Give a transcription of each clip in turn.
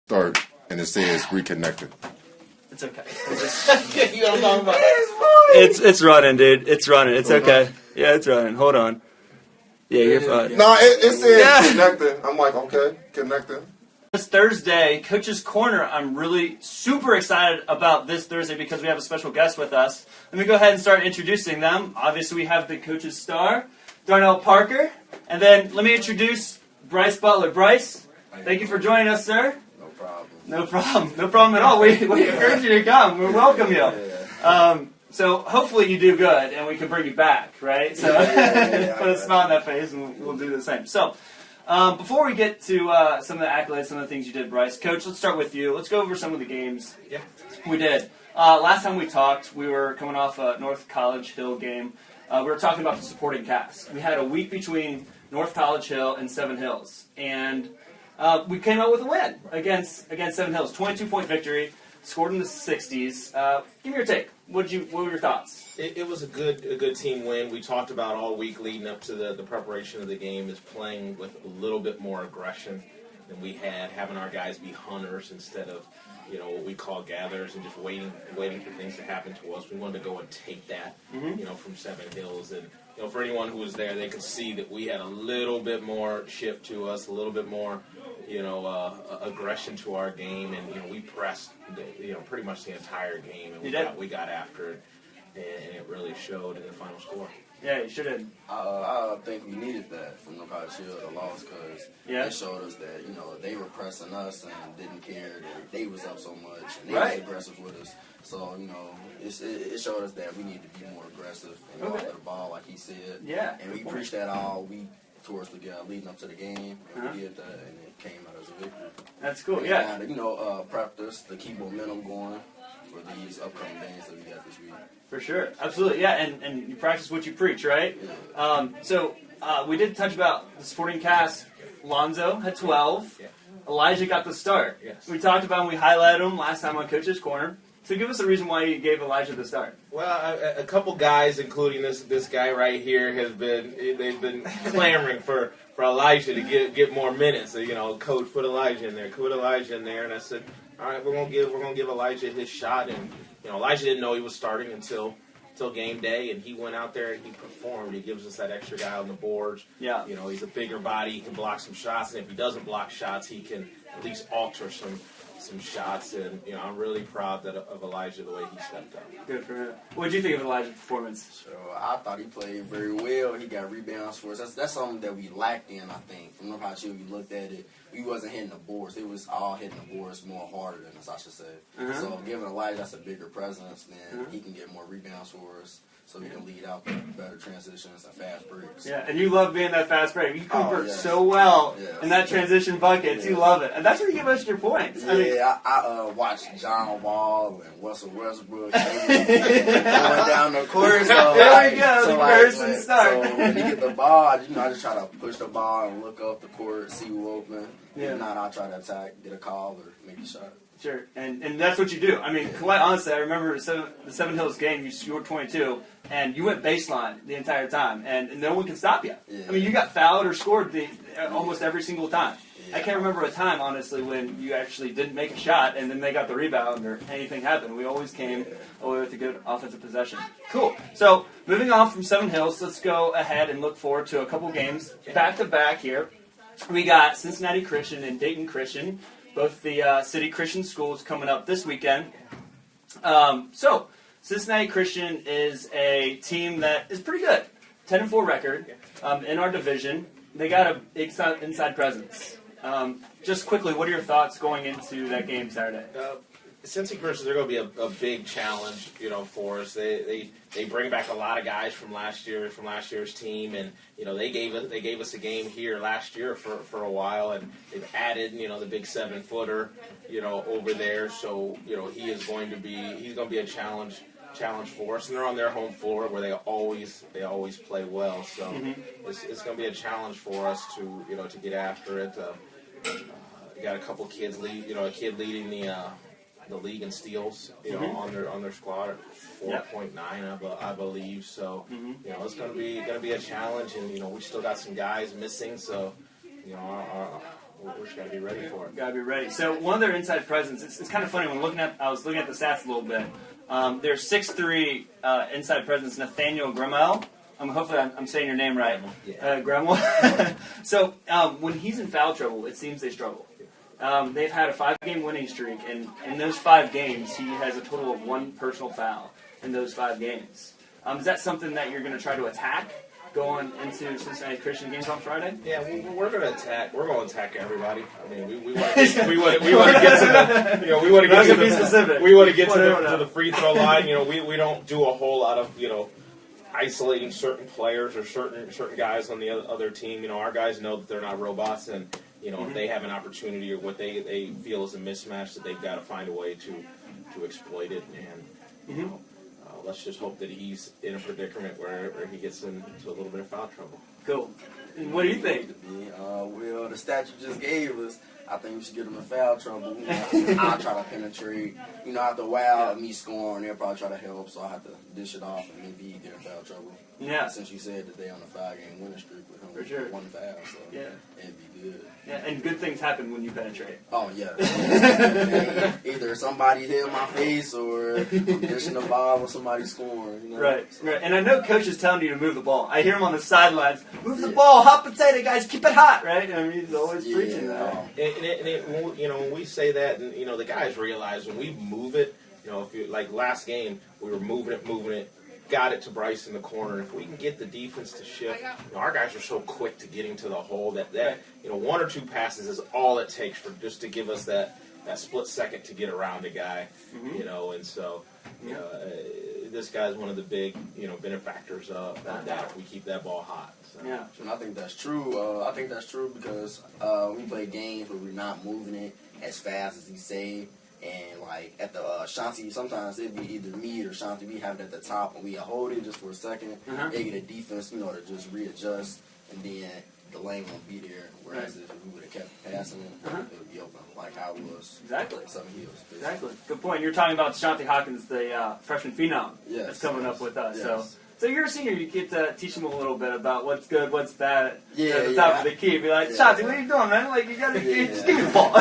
start, and it says reconnected. It's okay. You know what I'm talking about? It's running, dude. It's running. It's okay. Yeah, it's running. Hold on. Yeah, you're fine. No, it says connected. I'm like, okay, connected. This Thursday, Coach's Corner, I'm really super excited about this Thursday because we have a special guest with us. Let me go ahead and start introducing them. Obviously, we have the Coach's Star, Darnell Parker, and then let me introduce Bryce Butler. Bryce, thank you for joining us, sir. No problem. No problem. No problem at all. We encourage you to come. We welcome you. So hopefully you do good, and we can bring you back, right? So put a smile on that face, and we'll do the same. So before we get to some of the accolades, some of the things you did, Bryce, Coach, let's start with you. Let's go over some of the games we did. Last time we talked, we were coming off a North College Hill game. We were talking about the supporting cast. We had a week between North College Hill and Seven Hills, and we came out with a win against Seven Hills. 22-point victory, scored in the 60s. Give me your take. What were your thoughts? It was a good team win. We talked about all week leading up to the preparation of the game is playing with a little bit more aggression than we had, having our guys be hunters instead of what we call gatherers and just waiting for things to happen to us. We wanted to go and take that from Seven Hills, and for anyone who was there, they could see that we had a little bit more chip to us, a little bit more aggression to our game, and we pressed pretty much the entire game, and we got after it, and it really showed in the final score. Yeah, you sure did. I think we needed that from North College Hill, the loss, because it showed us that they were pressing us and didn't care that they was up so much and they was aggressive with us. So it showed us that we need to be more aggressive and go after the ball, like he said. Yeah, and we preached that all week towards the leading up to the game, and we did that, and it came out as a victory. That's cool. And, practice to keep momentum going for these upcoming games that we got this week. For sure. Absolutely. Yeah, and you practice what you preach, right? Yeah. We did touch about the supporting cast. Lonzo had 12. Yeah. Elijah got the start. Yes. We talked about him. We highlighted him last time on Coach's Corner. So give us a reason why you gave Elijah the start. Well, a couple guys, including this guy right here, they've been clamoring for Elijah to get more minutes. So, Coach, put Elijah in there. And I said, all right, we're gonna give Elijah his shot. And Elijah didn't know he was starting until game day, and he went out there and he performed. He gives us that extra guy on the boards. Yeah. He's a bigger body. He can block some shots, and if he doesn't block shots, he can at least alter some shots. And I'm really proud of Elijah, the way he stepped up. Good for him. What did you think of Elijah's performance? So I thought he played very well. He got rebounds for us. That's something that we lacked in, I think. From North College Hill, we looked at it. We wasn't hitting the boards. It was all hitting the boards more harder than us, I should say. So giving Elijah that's a bigger presence, then he can get more rebounds for us. So he can lead out better transitions and fast breaks. Yeah, and you love being that fast break. You convert so well in that transition buckets. You love it. And that's where you give us your points. I watched John Wall and Russell Westbrook going down the court. So, there we go, the person start. So when you get the ball, I just try to push the ball and look up the court, see who open. Yeah. If not, I'll try to attack, get a call, or make a shot. Sure, and that's what you do. I mean, quite honestly, I remember the Seven Hills game, you scored 22, and you went baseline the entire time, and no one can stop you. Yeah. I mean, you got fouled or scored almost every single time. Yeah. I can't remember a time, honestly, when you actually didn't make a shot, and then they got the rebound or anything happened. We always came away with a good offensive possession. Cool. So, moving on from Seven Hills, let's go ahead and look forward to a couple games back-to-back here. We got Cincinnati Christian and Dayton Christian, both the city Christian schools coming up this weekend. So, Cincinnati Christian is a team that is pretty good. 10-4 record in our division. They got a big inside presence. Just quickly, what are your thoughts going into that game Saturday? Cincinnati Christian, they're going to be a big challenge, for us. They bring back a lot of guys from last year's team, and they gave us a game here last year for a while, and they've added the big 7-footer over there. So he's going to be a challenge for us, and they're on their home floor where they always play well. So it's going to be a challenge for us to get after it. We got a couple kids a kid leading the league in steals, on their squad at 4.9, I believe. So, it's going to be a challenge, and we still got some guys missing. So, we just got to be ready for it. Got to be ready. So one of their inside presence, it's kind of funny when I was looking at the stats a little bit. Their 6'3" inside presence, Nathaniel Gremmel. Hopefully I'm saying your name right. Gremmel. So when he's in foul trouble, it seems they struggle. They've had a 5-game winning streak, and in those 5 games, he has a total of 1 personal foul in those 5 games. Is that something that you're going to try to attack going into Cincinnati Christian games on Friday? Yeah, we're going to attack. We're going to attack everybody. I mean, we want to get to the we want to get to the free throw line. We don't do a whole lot of isolating certain players or certain guys on the other team. Our guys know that they're not robots, and if they have an opportunity or what they feel is a mismatch, that they've got to find a way to exploit it. And let's just hope that he's in a predicament where he gets into a little bit of foul trouble. Cool. And what do you think? Well, the stat you just gave us, I think we should get him in foul trouble. I'll try to penetrate. After a while of me scoring, they'll probably try to help, so I have to dish it off and maybe get in foul trouble. Yeah. Since you said that they're on a 5-game winning streak with him, for sure. 1 foul, so it'd be good. Yeah, and good things happen when you penetrate. Oh, yeah. Either somebody hit my face or I'm dishing the ball or somebody scoring. Right, so. Right. And I know Coach is telling you to move the ball. I hear him on the sidelines, move the ball, hot potato, guys, keep it hot, right? I mean, he's always preaching that. When we say that, and the guys realize when we move it, if you like last game, we were moving it, got it to Bryce in the corner. If we can get the defense to shift, our guys are so quick to getting to the hole that 1 or 2 passes is all it takes for just to give us that split second to get around a guy, and so this guy's one of the big benefactors of that. If we keep that ball hot. So. Yeah, and I think that's true. I think that's true because we play games where we're not moving it as fast as he say. And like at the Shanti, sometimes it'd be either me or Shanti. We have it at the top, and we hold it just for a second. They get a defense, to just readjust, and then the lane won't be there. Whereas if we would have kept passing it, it would be open, like how it was. Exactly. Southern Hills. Basically. Exactly. Good point. You're talking about Shanti Hawkins, the freshman phenom that's coming up with us. Yes. So you're a senior. You get to teach them a little bit about what's good, what's bad. At the top of the key. Be like, Shanti, what are you doing, man? Like you gotta just give me the ball.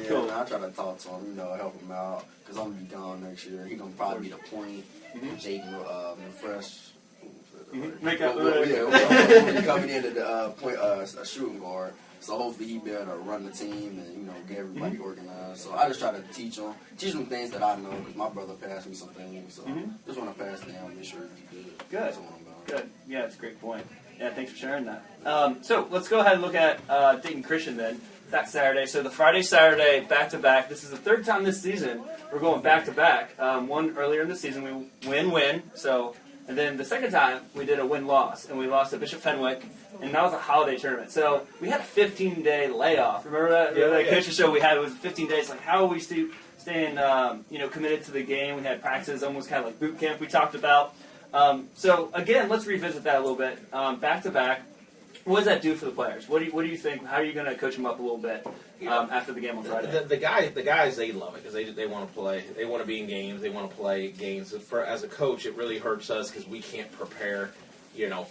Cool. I try to talk to him, help him out, because I'm going to be gone next year. He's going to probably be the point. Dayton, fresh. Make up we'll be coming in at the point, a shooting guard. So hopefully he'll be able to run the team and, get everybody organized. So I just try to teach him things that I know, because my brother passed me some things. So just want to pass it down, make sure he's good. Good. That's what I'm going. Good. Yeah, it's a great point. Yeah, thanks for sharing that. So let's go ahead and look at Dayton Christian then. That Saturday. So the Friday, Saturday, back-to-back. This is the 3rd time this season we're going back-to-back. One earlier in the season, we win-win. And then the second time, we did a win-loss, and we lost to Bishop Fenwick, and that was a holiday tournament. So we had a 15-day layoff. Remember that? That coaching show we had was 15 days. Like, how are we staying, committed to the game? We had practices, almost kind of like boot camp we talked about. So, again, let's revisit that a little bit. Back-to-back. What does that do for the players? What do you think? How are you going to coach them up a little bit after the game on Friday? The guys, they love it because they want to play. They want to be in games. They want to play games. As a coach, it really hurts us because we can't prepare,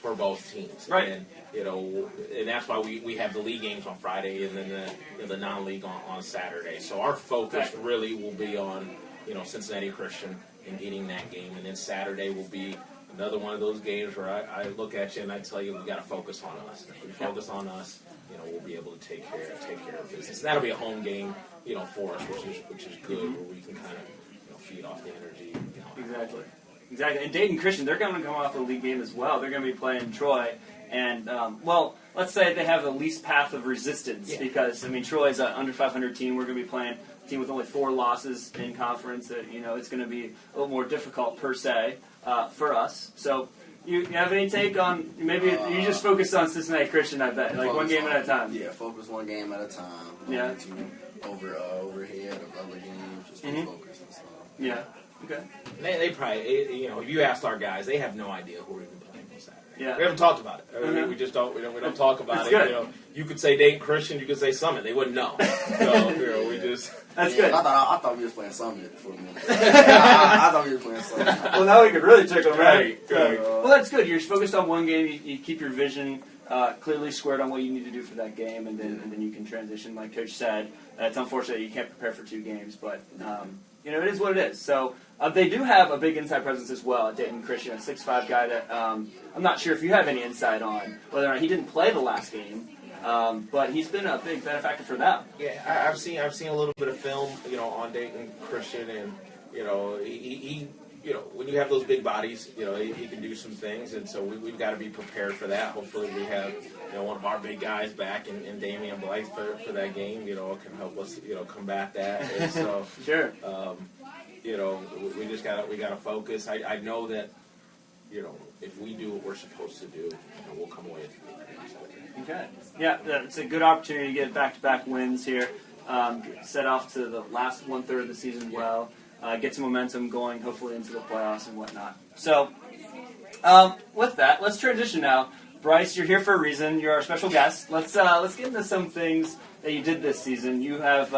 for both teams. Right. And and that's why we have the league games on Friday and then the non-league on Saturday. So our focus really will be on Cincinnati Christian and getting that game, and then Saturday will be another one of those games where I look at you and I tell you we got to focus on us. If we focus on us, we'll be able to take care of business. And that'll be a home game, for us, which is good, where we can kind of feed off the energy. Exactly. And Dayton Christian, they're going to come off a league game as well. They're going to be playing Troy, and let's say they have the least path of resistance because Troy's an under 500 team. We're going to be playing a team with only 4 losses in conference. That it's going to be a little more difficult per se. For us. So, you have any take on, maybe you just focus on Cincinnati Christian, I bet, like one game at a time? Yeah, focus one game at a time. Yeah. Overhead of other games, just focus and stuff. Yeah, okay. They probably, if you asked our guys, they have no idea who we're even playing on Saturday. Yeah. We haven't talked about it. We just don't. We don't talk about it. Good. You could say Dayton Christian. You could say Summit. They wouldn't know. So we just. That's good. I thought we was playing Summit for a minute. I thought we was playing Summit. Well, now we can really check them, right? Right. Well, that's good. You're focused on one game. You keep your vision clearly squared on what you need to do for that game, and then you can transition. Like Coach said, it's unfortunate that you can't prepare for 2 games, but it is what it is. So they do have a big inside presence as well at Dayton Christian, a 6'5" guy that I'm not sure if you have any insight on whether or not he didn't play the last game. But he's been a big benefactor for them. Yeah, I've seen a little bit of film, on Dayton Christian, and he when you have those big bodies, he can do some things, and so we've got to be prepared for that. Hopefully, we have one of our big guys back in Damian Blythe for that game. Can help us combat that. And so sure. We just gotta focus. I know that if we do what we're supposed to do, we'll come away. Okay. Yeah, it's a good opportunity to get back-to-back wins here. Set off to the last 1/3 of the season well. Get some momentum going, hopefully into the playoffs and whatnot. So, with that, let's transition now. Bryce, you're here for a reason. You're our special guest. Let's get into some things that you did this season. You have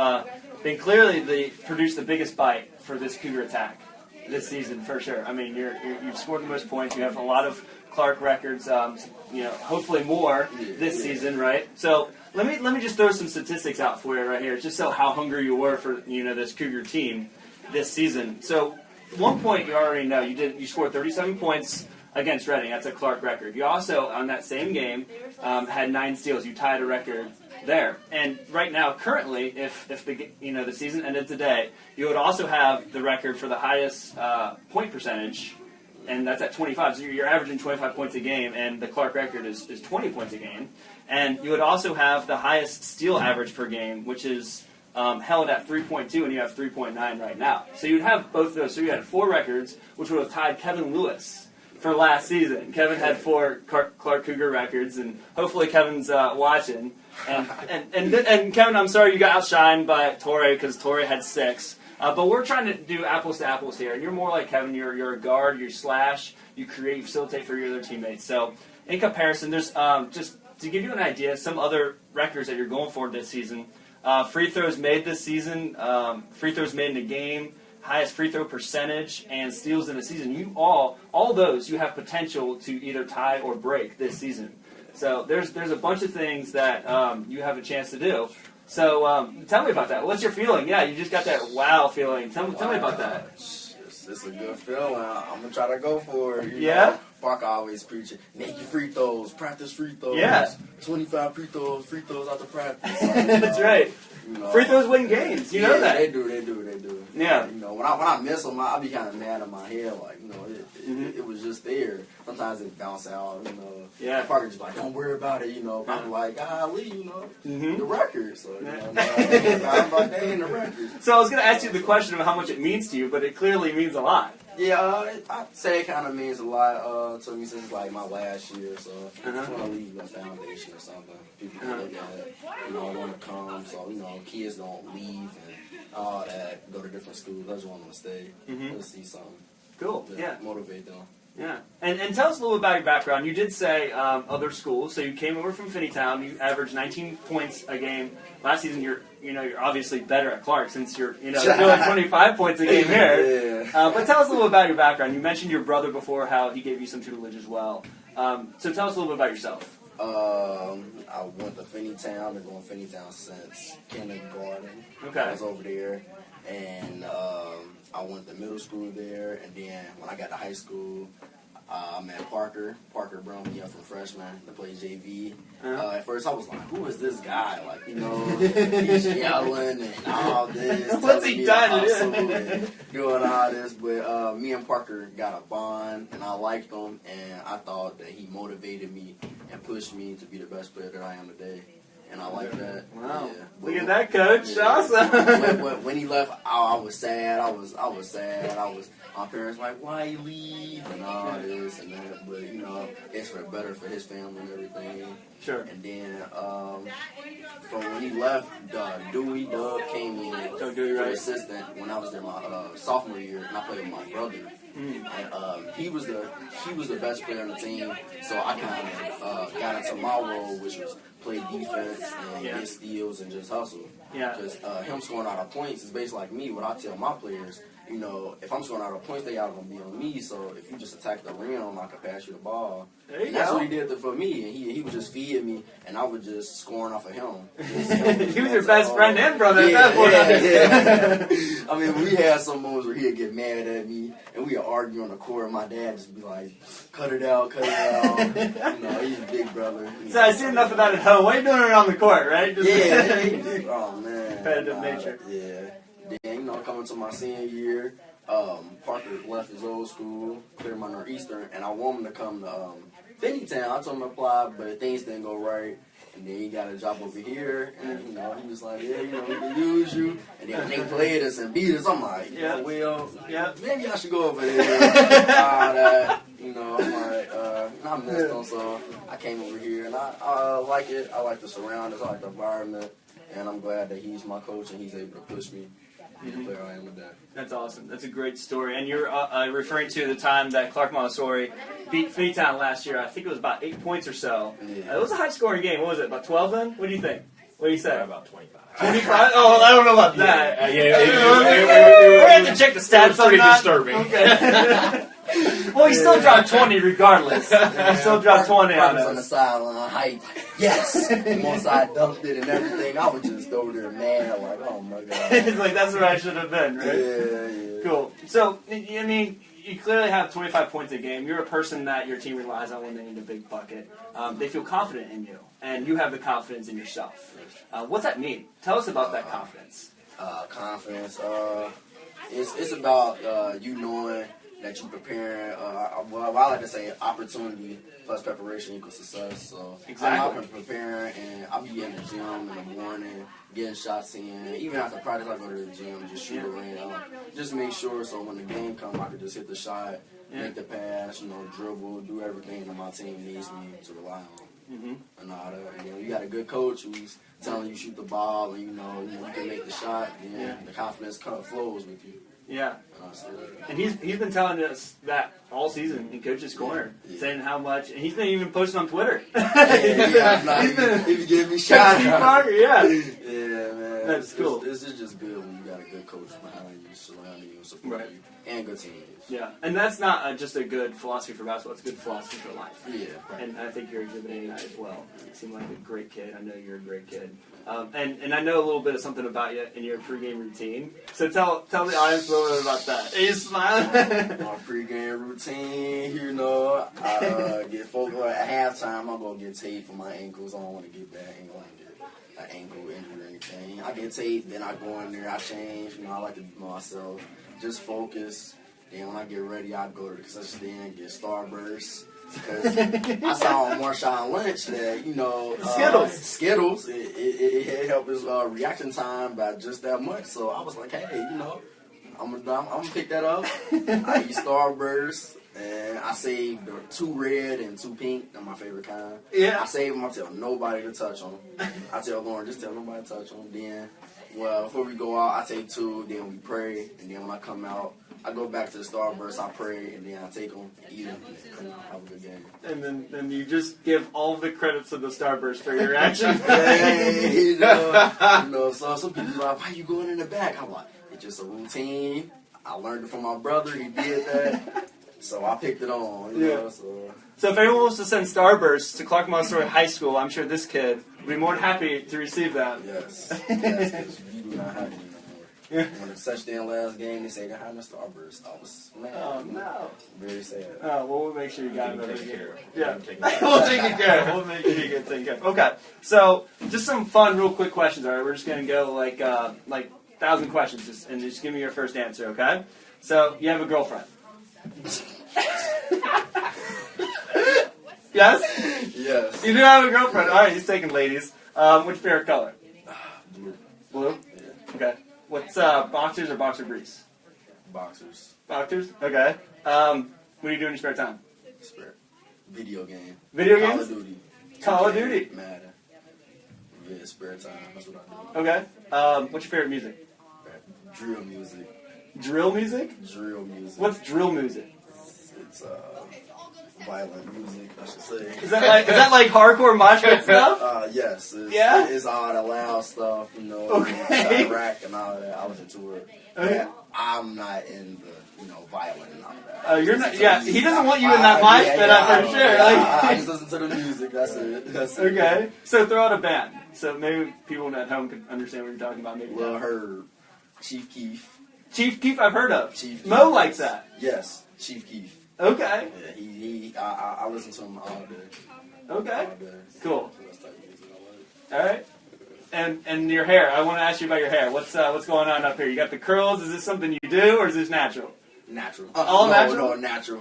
been clearly produced the biggest bite for this Cougar attack this season, for sure. I mean, you've scored the most points. You have a lot of Clark records. Hopefully more this season, right? So let me just throw some statistics out for you right here, just so how hungry you were for this Cougar team this season. So 1 point you already know you scored 37 points against Reading. That's a Clark record. You also on that same game had 9 steals. You tied a record there. And right now, currently, if the season ended today, you would also have the record for the highest point percentage. And that's at 25. So you're averaging 25 points a game, and the Clark record is 20 points a game. And you would also have the highest steal average per game, which is held at 3.2, and you have 3.9 right now. So you'd have both of those. So you had 4 records, which would have tied Kevin Lewis for last season. Kevin had 4 Clark Cougar records, and hopefully Kevin's watching. And Kevin, I'm sorry you got outshined by Torrey because Torrey had 6. But we're trying to do apples to apples here. And you're more like Kevin. You're a guard. You slash. You create. You facilitate for your other teammates. So in comparison, there's just to give you an idea, some other records that you're going for this season. Free throws made this season. Free throws made in a game. Highest free throw percentage and steals in a season. You all those you have potential to either tie or break this season. So there's a bunch of things that you have a chance to do. So tell me about that. What's your feeling? Yeah, you just got that wow feeling. Tell me about that. It's a good feeling. I'm going to try to go for it. You know? Parker always preaching, make your free throws, practice free throws. Yeah. 25 free throws out the practice. That's right. Free throws win games. You know that. They do. Yeah. When I miss them, I be kind of mad in my head. Like, it was just there. Sometimes it bounce out. Yeah. Parker just like, don't worry about it. I'm like, golly, the record. So I'm like, they in the record. So I was going to ask you the question of how much it means to you, but it clearly means a lot. Yeah, I'd say it kind of means a lot to me since like my last year. So I just want to leave a foundation or something. People can look at it, want to come. So kids don't leave and all that, go to different schools. I just want them to stay. To see something. Cool. Yeah. Motivate them. Yeah. And tell us a little about your background. You did say other schools. So you came over from Finneytown. You averaged 19 points a game. Last season, you're obviously better at Clark since you're doing 25 points a game here. Yeah. But tell us a little about your background. You mentioned your brother before, how he gave you some tutelage as well. So tell us a little bit about yourself. I went to Finneytown. Been going to Finneytown since kindergarten. Okay. I was over there, and I went to middle school there, and then when I got to high school, I met Parker. Parker brought me up from freshman to play JV. At first, I was like, "Who is this guy?" Like, he's yelling and all this. What's he done? Doing all this, but me and Parker got a bond, and I liked him, and I thought that he motivated me and pushed me to be the best player that I am today. And I like that. Wow. Yeah. Look at that, Coach. Yeah. Awesome. When he left, I was sad. I was sad. My parents were like, why he leave? And all this and that. But, it's for better for his family and everything. Sure. And then, from when he left, Doug came in for assistant when I was there my sophomore year, and I played with my brother. And he was the best player on the team, so I kind of got into my role, which was play defense and get steals and just hustle. Yeah. Because him scoring out of points is basically like me. What I tell my players, you know, if I'm scoring out of points, they all gonna be on me. So if you just attack the rim, I can pass you the ball. There you And that's go. what he did for me. And he was just feeding me, and I was just scoring off of him. He was your best friend and brother at that point. Yeah. I mean, we had some moments where he'd get mad at me, and we'd argue on the court, and my dad just be like, cut it out, cut it out. You know, he's a big brother. So I see enough of that at home. Why are you doing it on the court, right? Just Oh, man. Competitive nature. Yeah. Then, you know, coming to my senior year, Parker left his old school, Claremont Northeastern, and I want him to come to Finneytown. I told him to apply, but things didn't go right. And then he got a job over here, and, you know, he was like, yeah, you know, we can use you. And then when they played us and beat us, I'm like, Yeah. well, Yeah. maybe I should go over there. You know, I'm like, I missed them, so I came over here, and I like it. I like the surroundings, I like the environment, and I'm glad that he's my coach and he's able to push me to be the player I am today. That's awesome. That's a great story. And you're referring to the time that Clark Montessori beat Finneytown last year. I think it was about 8 points or so. Yeah. It was a high-scoring game. What was it, about 12 then? What do you think? What do you say? About 25. 25? Oh, I don't know about that. Yeah, We have to check the stats on pretty that. disturbing. Okay. Well, he still dropped 20 regardless. He still dropped 20 on Parker's on the us. sideline, hype. Yes! And once I dunked it and everything, I was just over there mad, like, oh my God. It's like, that's where I should have been, right? Yeah. Cool. So, I mean, you clearly have 25 points a game. You're a person that your team relies on when they need a big bucket. They feel confident in you, and you have the confidence in yourself. What's that mean? Tell us about that confidence. Confidence. It's about you knowing that you're preparing. Well, I like to say opportunity plus preparation equals success. So Exactly. I'm preparing, and I'll be in the gym in the morning, getting shots in. Even after practice, I go to the gym, just shoot around, just make sure so when the game comes, I can just hit the shot, make the pass, you know, dribble, do everything that my team needs me to rely on. And all that. And then you got a good coach who's telling you shoot the ball, and you know you can make the shot, and the confidence flows with you. Yeah. Honestly. And he's been telling us that all season in Coach's Corner, saying how much, and he's been even posting on Twitter. If you give me shots, yeah. Yeah, man. That's cool. This is just good when you got a good coach behind you, surrounding you, supporting you, and good teammates. Yeah, and that's not just a good philosophy for basketball, it's a good philosophy for life. Yeah. And I think you're exhibiting that as well. You seem like a great kid. I know you're a great kid. And I know a little bit of something about you in your pregame routine. So tell the audience a little bit about that. Are you smiling? My pregame routine, you know, I get focused at halftime. I'm gonna get taped for my ankles. I don't want to get bad. I ain't gonna get an ankle injury or anything. I get taped, then I go in there, I change. You know, I like to do myself, just focus. Then when I get ready, I go to the concession stand, get Starburst. Because I saw on Marshawn Lynch that, you know, Skittles, it helped his reaction time by just that much. So I was like, hey, you know, I'm gonna pick that up. I eat Starburst, and I saved the 2 red and 2 pink. They're my favorite kind. Yeah. I save them. I tell nobody to touch them. I tell Lauren, just tell nobody to touch them. Then, well, before we go out, I take 2. Then we pray, and then when I come out, I go back to the Starburst, I pray, and then I take them, eat them, and come out, have a good game. And then you just give all the credits to the Starburst for your action. Hey, you know, so some people are like, why you going in the back? I'm like, it's just a routine. I learned it from my brother. He did that. So I picked it on. You know, So if anyone wants to send Starburst to Clark Montessori High School, I'm sure this kid would be more than happy to receive that. Yes. Yes, you do not have any no more. When the touchdown last game, they say they had a Starburst. I was mad. Oh, no. Very sad. Oh, well, we'll make sure you got another Take care of it. Yeah. We'll We'll take it care of. We'll make sure you get taken care of. Okay. So just some fun, real quick questions, all right? We're just going to go like 1,000 questions, and just give me your first answer, okay? So you have a girlfriend. Yes? Yes. You do have a girlfriend. All right, he's taking ladies. What's your favorite color? Blue. Blue? Yeah. Okay. What's boxers or boxer briefs? Boxers. Boxers? Okay. What do you do in your spare time? Video game. Video Call games? of Duty. Call of Duty. Madden. Yeah, spare time. That's what I do. Okay. What's your favorite music? Drill music. Drill music? Drill music. What's drill music? It's violent music, I should say. Is that like hardcore mosh pit stuff? Yes. Yeah? It's all the loud stuff, you know, Okay. Iraq and all that. I listen to it. Okay. Yeah, I'm not in the, violent and all that. You're not. Yeah, he doesn't want you in that mosh pit, I'm for sure. I just listen to the music. That's it. That's it. Okay. So throw out a band. So maybe people at home can understand what you're talking about. Maybe. Well, heard Chief Keef. Chief Keef, I've heard of. Chief Mo Keef. likes that. Yes, Chief Keef. Okay. Yeah, I listen to him all day. Okay. All day. Cool. That's the type of music I like. All right. And your hair. I want to ask you about your hair. What's going on up here? You got the curls. Is this something you do, or is this natural? Natural. All natural? No, natural.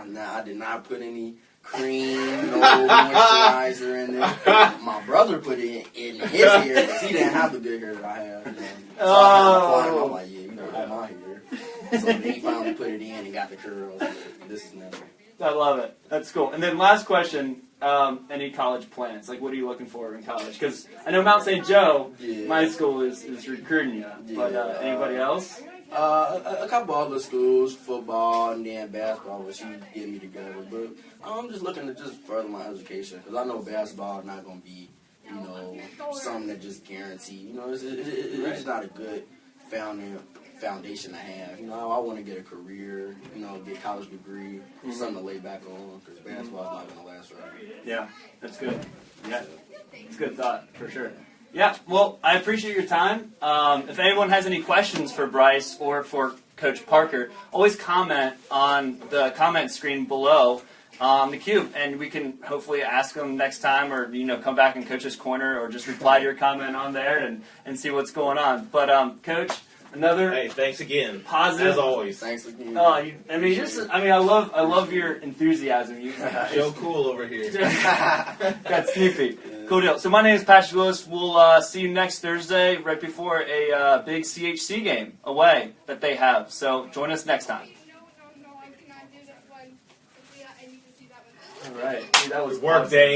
Nah, I did not put any cream, no moisturizer in it. My brother put it in his hair because he didn't have the good hair that I have. You know? So I'm like, yeah, you know, hold my hair. So he finally put it in and got the curls. This is natural. I love it. That's cool. And then last question, any college plans? Like, what are you looking for in college? Because I know Mount St. Joe, my school, is recruiting you. But anybody else? A couple other schools, football and then basketball, which you get me together. But I'm just looking to just further my education because I know basketball is not going to be, something that just guaranteed. It's not a good foundation to have. I want to get a career, get a college degree, something to lay back on because basketball is not going to last forever. Yeah, that's good. Yeah, it's a good thought for sure. Yeah, well, I appreciate your time. If anyone has any questions for Bryce or for Coach Parker, always comment on the comment screen below the cube, and we can hopefully ask them next time or, come back in Coach's Corner or just reply to your comment on there and see what's going on. But, Coach, another Hey, thanks again. positive. As always. Thanks again. I love your enthusiasm. You Joe Cool over here. got Snoopy. Cool deal. So my name is Patrick Lewis. We'll see you next Thursday right before a big CHC game away that they have. So join us next time. All right. That was Work awesome. day.